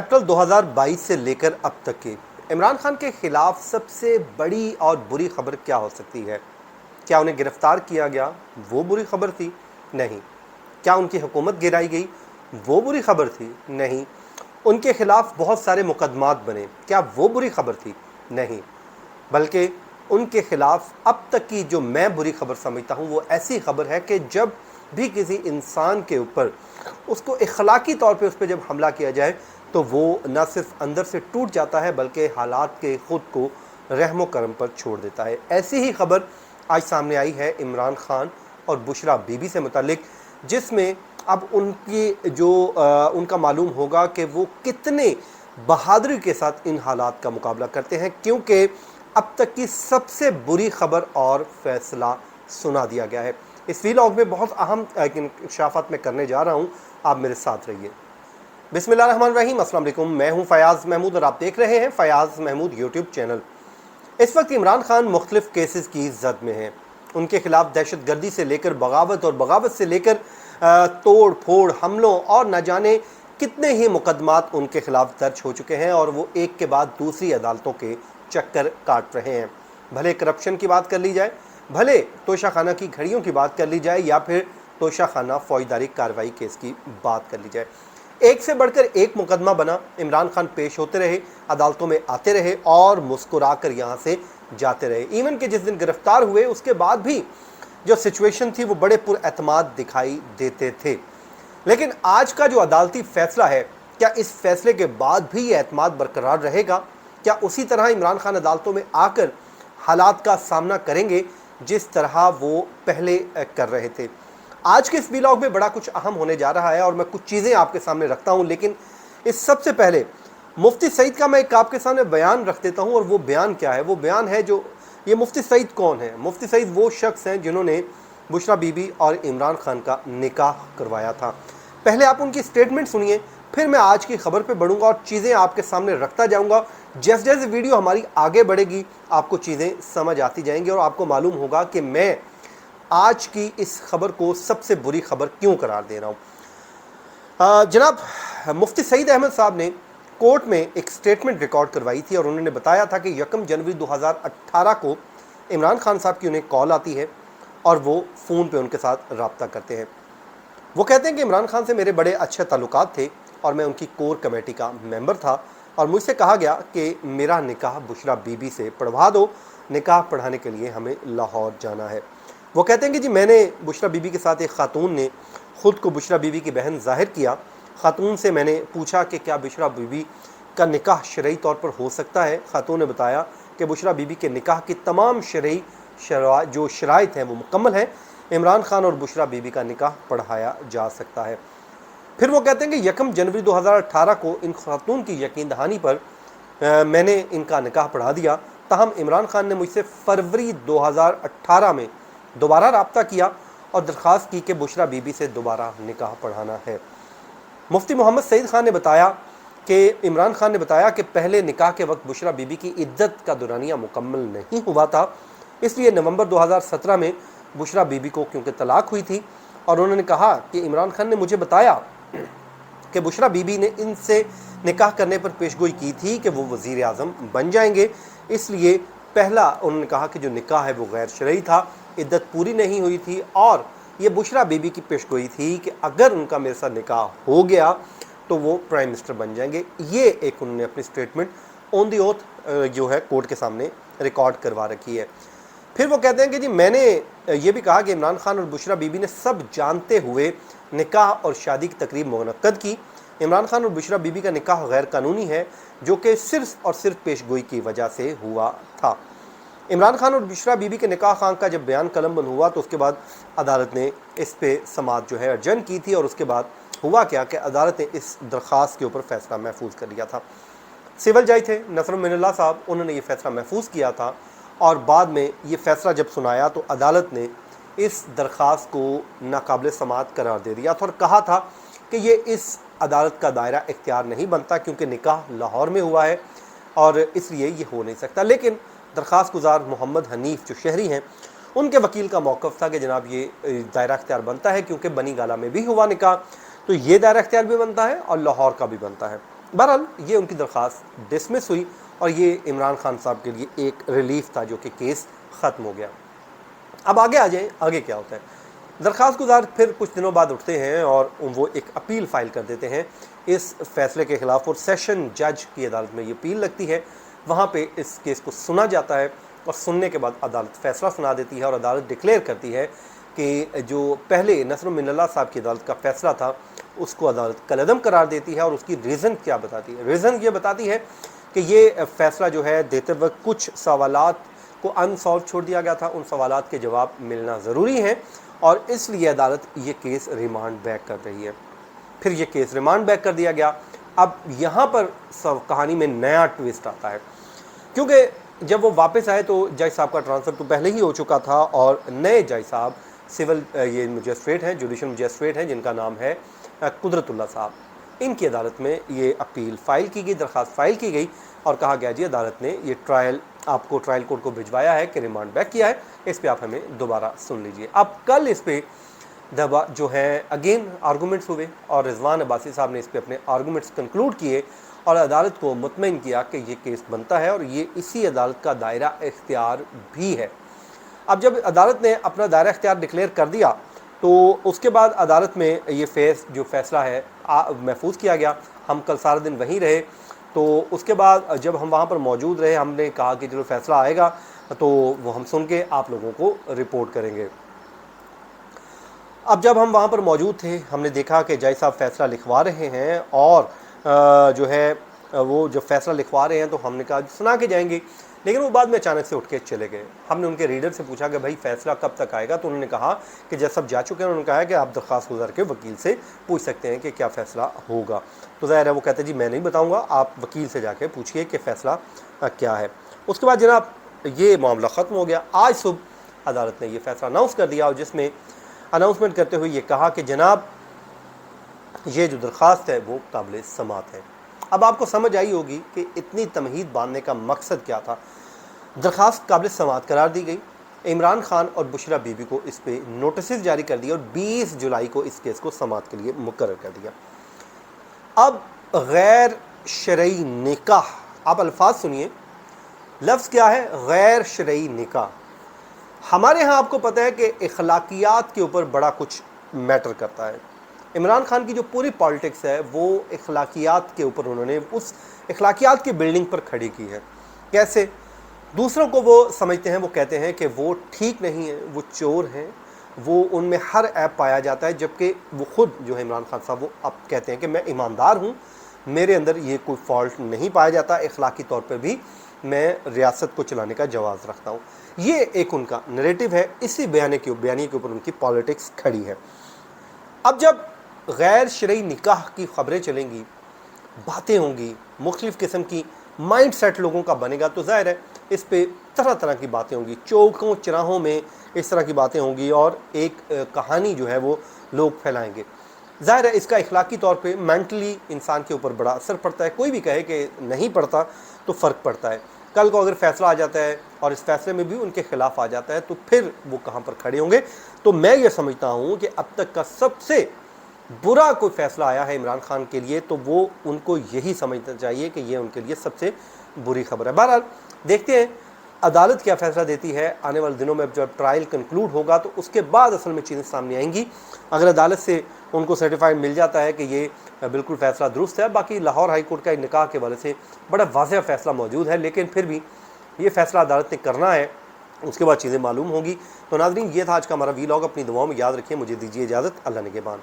अप्रैल 2022 से लेकर अब तक की इमरान खान के खिलाफ सबसे बड़ी और बुरी खबर क्या हो सकती है? क्या उन्हें गिरफ्तार किया गया वो बुरी खबर थी? नहीं। क्या उनकी हुकूमत गिराई गई वो बुरी खबर थी? नहीं। उनके खिलाफ बहुत सारे मुकदमात बने, क्या वो बुरी खबर थी? नहीं। बल्कि उनके खिलाफ अब तक की जो मैं बुरी खबर समझता हूँ वो ऐसी खबर है कि जब भी किसी इंसान के ऊपर उसको इखलाकी तौर पे उस पर जब हमला किया जाए तो वो न सिर्फ अंदर से टूट जाता है बल्कि हालात के ख़ुद को रहमो करम पर छोड़ देता है। ऐसी ही खबर आज सामने आई है इमरान खान और बुशरा बीबी से मुतालिक, जिसमें अब उनकी जो उनका मालूम होगा कि वो कितने बहादुरी के साथ इन हालात का मुकाबला करते हैं, क्योंकि अब तक की सबसे बुरी खबर और फैसला सुना दिया गया है। इस वीलॉग में बहुत अहम इंकशाफात मैं करने जा रहा हूँ, आप मेरे साथ रहिए। बिस्मिल्लाहिर्रहमानिर्रहीम, अस्सलाम वालेकुम। मैं हूँ फ़याज़ महमूद और आप देख रहे हैं फ़याज़ महमूद यूट्यूब चैनल। इस वक्त इमरान खान मुख्तलिफ़ केसेस की जद में हैं। उनके खिलाफ दहशत गर्दी से लेकर बगावत और बगावत से लेकर तोड़ फोड़ हमलों और न जाने कितने ही मुकदमात उनके खिलाफ दर्ज हो चुके हैं और वो एक के बाद दूसरी अदालतों के चक्कर काट रहे हैं। भले करप्शन की बात कर ली जाए, भले तोशाखाना की घड़ियों की बात कर ली जाए या फिर तोशाखाना फौजदारी कार्रवाई केस की बात कर ली जाए, एक से बढ़कर एक मुकदमा बना। इमरान खान पेश होते रहे, अदालतों में आते रहे और मुस्कुरा कर यहाँ से जाते रहे। इवन कि जिस दिन गिरफ्तार हुए उसके बाद भी जो सिचुएशन थी वो बड़े पुरएतमाद दिखाई देते थे। लेकिन आज का जो अदालती फैसला है, क्या इस फैसले के बाद भी ये एतमाद बरकरार रहेगा? क्या उसी तरह इमरान खान अदालतों में आकर हालात का सामना करेंगे जिस तरह वो पहले कर रहे थे? आज के इस वीलॉग में बड़ा कुछ अहम होने जा रहा है और मैं कुछ चीज़ें आपके सामने रखता हूं, लेकिन इस सबसे पहले मुफ्ती सईद का मैं एक आपके सामने बयान रख देता हूं। और वो बयान क्या है? वो बयान है जो ये मुफ्ती सईद कौन है? मुफ्ती सईद वो शख्स हैं जिन्होंने बुशरा बीबी और इमरान खान का निकाह करवाया था। पहले आप उनकी स्टेटमेंट सुनिए, फिर मैं आज की खबर पे बढ़ूंगा और चीज़ें आपके सामने रखता जाऊंगा। जैसे जैसे वीडियो हमारी आगे बढ़ेगी आपको चीज़ें समझ आती जाएंगी और आपको मालूम होगा कि मैं आज की इस खबर को सबसे बुरी खबर क्यों करार दे रहा हूँ। जनाब मुफ्ती सईद अहमद साहब ने कोर्ट में एक स्टेटमेंट रिकॉर्ड करवाई थी और उन्होंने बताया था कि 1 जनवरी 2018 को इमरान खान साहब की उन्हें कॉल आती है और वो फ़ोन पे उनके साथ रब्ता करते हैं। वो कहते हैं कि इमरान खान से मेरे बड़े अच्छे ताल्लुकात थे और मैं उनकी कोर कमेटी का मेंबर था और मुझसे कहा गया कि मेरा निकाह बुशरा बीबी से पढ़वा दो, निकाह पढ़ाने के लिए हमें लाहौर जाना है। वो कहते हैं कि जी मैंने बुशरा बीबी के साथ एक ख़ातून ने ख़ुद को बुशरा बीबी की बहन ज़ाहिर किया। ख़ातून से मैंने पूछा कि क्या बुशरा बीबी का निकाह शरई तौर पर हो सकता है? ख़ातून ने बताया कि बुशरा बीबी के निकाह की तमाम शरई जो शराइत हैं वो मुकम्मल हैं। इमरान खान और बुशरा बीबी का निकाह पढ़ाया जा सकता है। फिर वो कहते हैं कि 1 जनवरी 2018 को इन ख़ातून की यकीन दहानी पर मैंने इनका निकाह पढ़ा दिया। ताहम इमरान खान ने मुझसे फरवरी 2018 में दोबारा रब्ता किया और दरख्वास्त की कि बुशरा बीबी से दोबारा निकाह पढ़ाना है। मुफ्ती मोहम्मद सईद खान ने बताया कि इमरान खान ने बताया कि पहले निकाह के वक्त बुशरा बीबी की इद्दत का दुरानिया मुकम्मल नहीं हुआ था, इसलिए नवंबर 2017 में बुशरा बीबी को क्योंकि तलाक हुई थी और उन्होंने कहा कि इमरान खान ने मुझे बताया कि बुशरा बीबी ने इनसे निकाह करने पर पेशगोई की थी कि वो वज़ीर आज़म बन जाएंगे, इसलिए पहला उन्होंने कहा कि जो निकाह है वो गैर शरई था, इद्दत पूरी नहीं हुई थी और ये बुशरा बीबी की पेशगोई थी कि अगर उनका मेरे साथ निकाह हो गया तो वो प्राइम मिनिस्टर बन जाएंगे। ये एक उन्होंने अपनी स्टेटमेंट ऑन दी ओथ जो है कोर्ट के सामने रिकॉर्ड करवा रखी है। फिर वो कहते हैं कि जी मैंने ये भी कहा कि इमरान खान और बुशरा बीबी ने सब जानते हुए निकाह और शादी की तकरीब मुनक्कद की। इमरान खान और बुशरा बीबी का निकाह गैर कानूनी है जो कि सिर्फ और सिर्फ पेशगोई की वजह से हुआ था। इमरान खान और बुशरा बीबी के निकाह खान का जब बयान कलम बंद हुआ तो उसके बाद अदालत ने इस पे समाअत जो है अर्जन की थी और उसके बाद हुआ क्या कि अदालत ने इस दरख्वास्त के ऊपर फैसला महफूज कर लिया था। सिविल जज थे नसरुल मिनल्लाह साहब, उन्होंने ये फैसला महफूज किया था और बाद में ये फैसला जब सुनाया तो अदालत ने इस दरख्वास्त को नाकाबिल समाअत करार दे दिया था और कहा था कि ये इस अदालत का दायरा इख्तियार नहीं बनता क्योंकि निकाह लाहौर में हुआ है और इसलिए ये हो नहीं सकता। लेकिन दरख्वास्त गुजार मोहम्मद हनीफ जो शहरी हैं, उनके वकील का मौक़िफ़ था कि जनाब ये दायरा इख्तियार बनता है क्योंकि बनी गाला में भी हुआ निकाह, तो ये दायरा इख्तियार भी बनता है और लाहौर का भी बनता है। बहरहाल ये उनकी दरख्वास्त डिसमिस हुई और ये इमरान खान साहब के लिए एक रिलीफ था, जो कि केस ख़त्म हो गया। अब आगे आ जाएं, आगे क्या होता है। दरख्वास्त गुजार फिर कुछ दिनों बाद उठते हैं और वो एक अपील फ़ाइल कर देते हैं इस फैसले के ख़िलाफ़, और सेशन जज की अदालत में ये अपील लगती है। वहाँ पे इस केस को सुना जाता है और सुनने के बाद अदालत फ़ैसला सुना देती है और अदालत डिक्लेयर करती है कि जो पहले नसर मिन्नल्लाह साहब की अदालत का फ़ैसला था उसको अदालत कलअदम करार देती है। और उसकी रीज़न क्या बताती है? रीज़न ये बताती है कि ये फ़ैसला जो है देते वक्त कुछ सवालात को अनसॉल्व छोड़ दिया गया था, उन सवालात के जवाब मिलना ज़रूरी है और इसलिए अदालत ये केस रिमांड बैक कर रही है। फिर ये केस रिमांड बैक कर दिया गया। अब यहाँ पर सब कहानी में नया ट्विस्ट आता है, क्योंकि जब वो वापस आए तो जज साहब का ट्रांसफ़र तो पहले ही हो चुका था और नए जज साहब सिविल ये मजिस्ट्रेट हैं, जुडिशल मजिस्ट्रेट हैं, जिनका नाम है कुदरतुल्लाह साहब। इनकी अदालत में ये अपील फ़ाइल की गई, दरख्वास्त फ़ाइल की गई और कहा गया जी अदालत ने ये आपको ट्रायल कोर्ट को भिजवाया है कि रिमांड बैक किया है, इस पे आप हमें दोबारा सुन लीजिए। अब कल इस पे दबा जो है अगेन आर्गूमेंट्स हुए और रिजवान अब्बासी साहब ने इस पे अपने आर्गूमेंट्स कंक्लूड किए और अदालत को मुतमईन किया कि ये केस बनता है और ये इसी अदालत का दायरा इख्तियार भी है। अब जब अदालत ने अपना दायरा इख्तियार डिक्लेयर कर दिया तो उसके बाद अदालत में ये जो फ़ैसला है महफूज किया गया। हम कल सारा दिन वहीं रहे, तो उसके बाद जब हम वहाँ पर मौजूद रहे हमने कहा कि चलो फ़ैसला आएगा तो वो हम सुन के आप लोगों को रिपोर्ट करेंगे। अब जब हम वहाँ पर मौजूद थे हमने देखा कि जज साहब फ़ैसला लिखवा रहे हैं और जो है वो जब फ़ैसला लिखवा रहे हैं तो हमने कहा सुना के जाएंगे, लेकिन वो बाद में अचानक से उठ के चले गए। हमने उनके रीडर से पूछा कि भाई फ़ैसला कब तक आएगा, तो उन्होंने कहा कि जज साहब जा चुके हैं। उन्होंने कहा कि आप दरख्वास्त गुजार के वकील से पूछ सकते हैं कि क्या फ़ैसला होगा। तो ज़ाहिर है वो कहते जी मैं नहीं बताऊँगा, आप वकील से जाके पूछिए कि फ़ैसला क्या है। उसके बाद जनाब ये मामला ख़त्म हो गया। आज सुबह अदालत ने यह फ़ैसला अनाउंस कर दिया और जिसमें अनाउंसमेंट करते हुए ये कहा कि जनाब ये जो दरख्वास्त है वो काबिल समात है। अब आपको समझ आई होगी कि इतनी तमहीद बांधने का मकसद क्या था। दरख्वास्त काबिल समात करार दी गई, इमरान खान और बुशरा बीबी को इस पे नोटिस जारी कर दिया और 20 जुलाई को इस केस को समात के लिए मुकर्रर कर दिया। अब गैर शरई निकाह, आप अल्फाज सुनिए, लफ्ज़ क्या है? गैर शरई निकाह। हमारे यहाँ आपको पता है कि इखलाकियात के ऊपर बड़ा कुछ मैटर करता है। इमरान खान की जो पूरी पॉलिटिक्स है वो इखलाकियात के ऊपर उन्होंने उस इखलाकियात की बिल्डिंग पर खड़ी की है। कैसे? दूसरों को वो समझते हैं, वो कहते हैं कि वो ठीक नहीं है, वो चोर हैं, वो उनमें हर ऐप पाया जाता है, जबकि वो ख़ुद जो है इमरान खान साहब वो अब कहते हैं कि मैं ईमानदार हूँ, मेरे अंदर ये कोई फॉल्ट नहीं पाया जाता, इखलाकी तौर पर भी मैं रियासत को चलाने का जवाज़ रखता हूँ। ये एक उनका नैरेटिव है, इसी बयानी के ऊपर उनकी पॉलिटिक्स खड़ी है। अब जब गैर शरई निकाह की ख़बरें चलेंगी, बातें होंगी, मुख्तलिफ़ किस्म की माइंड सेट लोगों का बनेगा, तो ज़ाहिर है इस पे तरह तरह की बातें होंगी, चौकों चराहों में इस तरह की बातें होंगी और एक कहानी जो है वो लोग फैलाएंगे। ज़ाहिर है इसका इखलाकी तौर पे मेंटली इंसान के ऊपर बड़ा असर पड़ता है। कोई भी कहे कि नहीं पड़ता तो फ़र्क पड़ता है। कल को अगर फ़ैसला आ जाता है और इस फैसले में भी उनके ख़िलाफ़ आ जाता है तो फिर वो कहाँ पर खड़े होंगे। तो मैं ये समझता हूँ कि अब तक का सबसे बुरा कोई फ़ैसला आया है इमरान खान के लिए तो वो उनको यही समझना चाहिए कि ये उनके लिए सबसे बुरी खबर है। बहरहाल देखते हैं अदालत क्या फ़ैसला देती है। आने वाले दिनों में जब ट्रायल कंक्लूड होगा तो उसके बाद असल में चीज़ें सामने आएंगी। अगर अदालत से उनको सर्टिफाइड मिल जाता है कि ये बिल्कुल फ़ैसला दुरुस्त है, बाकी लाहौर हाई कोर्ट का निकाह के वाले से बड़ा वाज़ेह फ़ैसला मौजूद है, लेकिन फिर भी ये फ़ैसला अदालत ने करना है, उसके बाद चीज़ें मालूम होंगी। तो नाज़रीन ये था आज का हमारा वीलॉग। अपनी दुआओं में याद रखिए। मुझे दीजिए इजाज़त। अल्लाह निगहबान।